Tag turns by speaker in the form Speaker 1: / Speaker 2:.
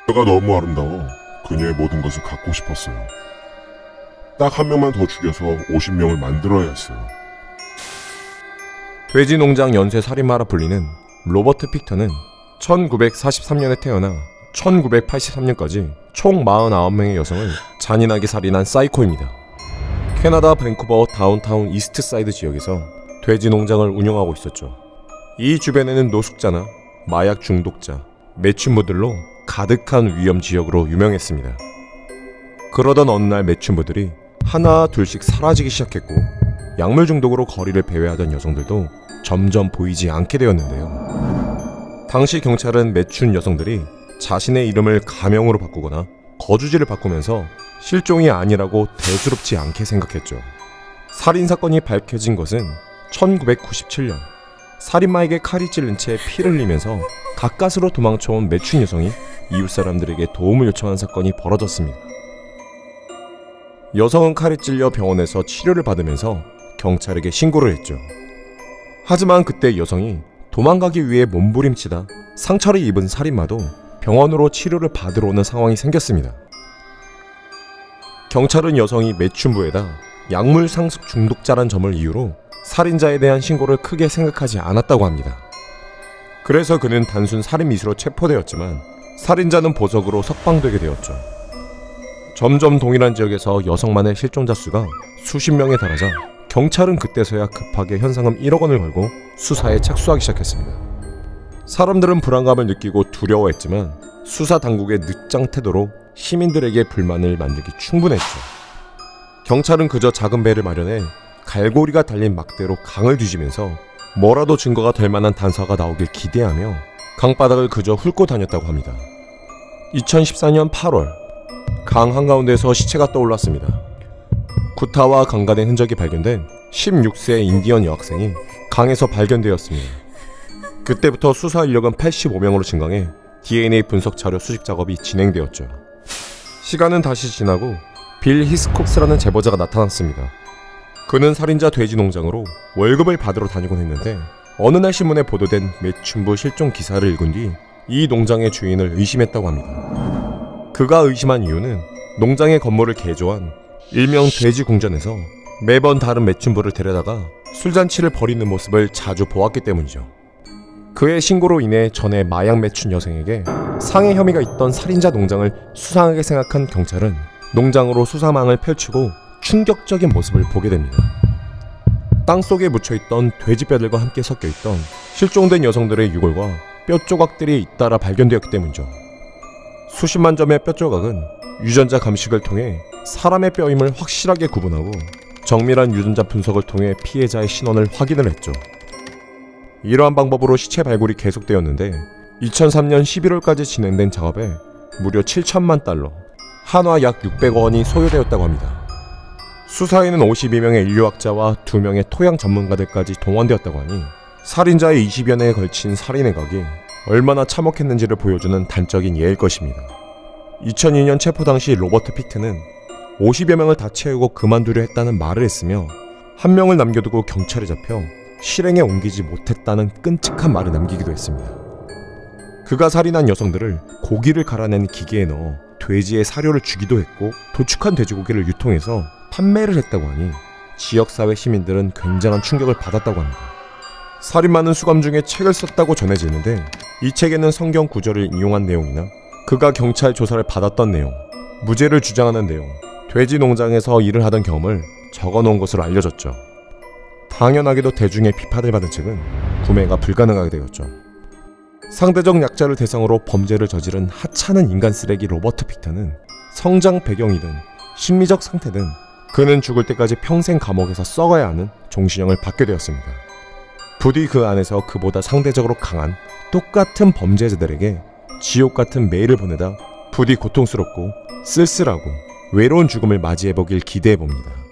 Speaker 1: 그녀가 너무 아름다워 그녀의 모든 것을 갖고 싶었어요. 딱 한 명만 더 죽여서 50명을 만들어야 했어요.
Speaker 2: 돼지 농장 연쇄 살인마라 불리는 로버트 픽터는 1943년에 태어나 1983년까지 총 49명의 여성을 잔인하게 살인한 사이코입니다. 캐나다 밴쿠버 다운타운 이스트사이드 지역에서 돼지 농장을 운영하고 있었죠. 이 주변에는 노숙자나 마약 중독자, 매춘부들로 가득한 위험 지역으로 유명했습니다. 그러던 어느 날 매춘부들이 하나 둘씩 사라지기 시작했고 약물 중독으로 거리를 배회하던 여성들도 점점 보이지 않게 되었는데요. 당시 경찰은 매춘 여성들이 자신의 이름을 가명으로 바꾸거나 거주지를 바꾸면서 실종이 아니라고 대수롭지 않게 생각했죠. 살인사건이 밝혀진 것은 1997년 살인마에게 칼이 찔린 채 피를 흘리면서 가까스로 도망쳐온 매춘 여성이 이웃 사람들에게 도움을 요청한 사건이 벌어졌습니다. 여성은 칼에 찔려 병원에서 치료를 받으면서 경찰에게 신고를 했죠. 하지만 그때 여성이 도망가기 위해 몸부림치다 상처를 입은 살인마도 병원으로 치료를 받으러 오는 상황이 생겼습니다. 경찰은 여성이 매춘부에다 약물 상습 중독자란 점을 이유로 살인자에 대한 신고를 크게 생각하지 않았다고 합니다. 그래서 그는 단순 살인 미수로 체포되었지만 살인자는 보석으로 석방되게 되었죠. 점점 동일한 지역에서 여성만의 실종자 수가 수십 명에 달하자 경찰은 그때서야 급하게 현상금 1억 원을 걸고 수사에 착수하기 시작했습니다. 사람들은 불안감을 느끼고 두려워했지만 수사 당국의 늦장 태도로 시민들에게 불만을 만들기 충분했죠. 경찰은 그저 작은 배를 마련해 갈고리가 달린 막대로 강을 뒤지면서 뭐라도 증거가 될 만한 단서가 나오길 기대하며 강바닥을 그저 훑고 다녔다고 합니다. 2014년 8월 강 한가운데에서 시체가 떠올랐습니다. 구타와 강간의 흔적이 발견된 16세 인디언 여학생이 강에서 발견되었습니다. 그때부터 수사 인력은 85명으로 증강해 DNA 분석 자료 수집 작업이 진행되었죠. 시간은 다시 지나고 빌 히스콕스라는 제보자가 나타났습니다. 그는 살인자 돼지 농장으로 월급을 받으러 다니곤 했는데 어느 날 신문에 보도된 매춘부 실종 기사를 읽은 뒤 이 농장의 주인을 의심했다고 합니다. 그가 의심한 이유는 농장의 건물을 개조한 일명 돼지 궁전에서 매번 다른 매춘부를 데려다가 술잔치를 벌이는 모습을 자주 보았기 때문이죠. 그의 신고로 인해 전에 마약 매춘 여성에게 상해 혐의가 있던 살인자 농장을 수상하게 생각한 경찰은 농장으로 수사망을 펼치고 충격적인 모습을 보게 됩니다. 땅속에 묻혀있던 돼지뼈들과 함께 섞여있던 실종된 여성들의 유골과 뼈 조각들이 잇따라 발견되었기 때문이죠. 수십만 점의 뼈 조각은 유전자 감식을 통해 사람의 뼈임을 확실하게 구분하고 정밀한 유전자 분석을 통해 피해자의 신원을 확인을 했죠. 이러한 방법으로 시체 발굴이 계속되었는데 2003년 11월까지 진행된 작업에 무려 7천만 달러, 한화 약 600억 원이 소요되었다고 합니다. 수사에는 52명의 인류학자와 2명의 토양 전문가들까지 동원되었다고 하니 살인자의 20여 년에 걸친 살인 행각이 얼마나 참혹했는지를 보여주는 단적인 예일 것입니다. 2002년 체포 당시 로버트 픽트는 50여 명을 다 채우고 그만두려 했다는 말을 했으며 한 명을 남겨두고 경찰에 잡혀 실행에 옮기지 못했다는 끔찍한 말을 남기기도 했습니다. 그가 살인한 여성들을 고기를 갈아낸 기계에 넣어 돼지의 사료를 주기도 했고 도축한 돼지고기를 유통해서 판매를 했다고 하니 지역사회 시민들은 굉장한 충격을 받았다고 합니다. 살인마는 수감 중에 책을 썼다고 전해지는데 이 책에는 성경 구절을 인용한 내용이나 그가 경찰 조사를 받았던 내용, 무죄를 주장하는 내용, 돼지 농장에서 일을 하던 경험을 적어놓은 것으로 알려졌죠. 당연하게도 대중의 비판을 받은 책은 구매가 불가능하게 되었죠. 상대적 약자를 대상으로 범죄를 저지른 하찮은 인간 쓰레기 로버트 픽터는 성장 배경이든 심리적 상태든 그는 죽을 때까지 평생 감옥에서 썩어야 하는 종신형을 받게 되었습니다. 부디 그 안에서 그보다 상대적으로 강한 똑같은 범죄자들에게 지옥 같은 메일을 보내다 부디 고통스럽고 쓸쓸하고 외로운 죽음을 맞이해보길 기대해봅니다.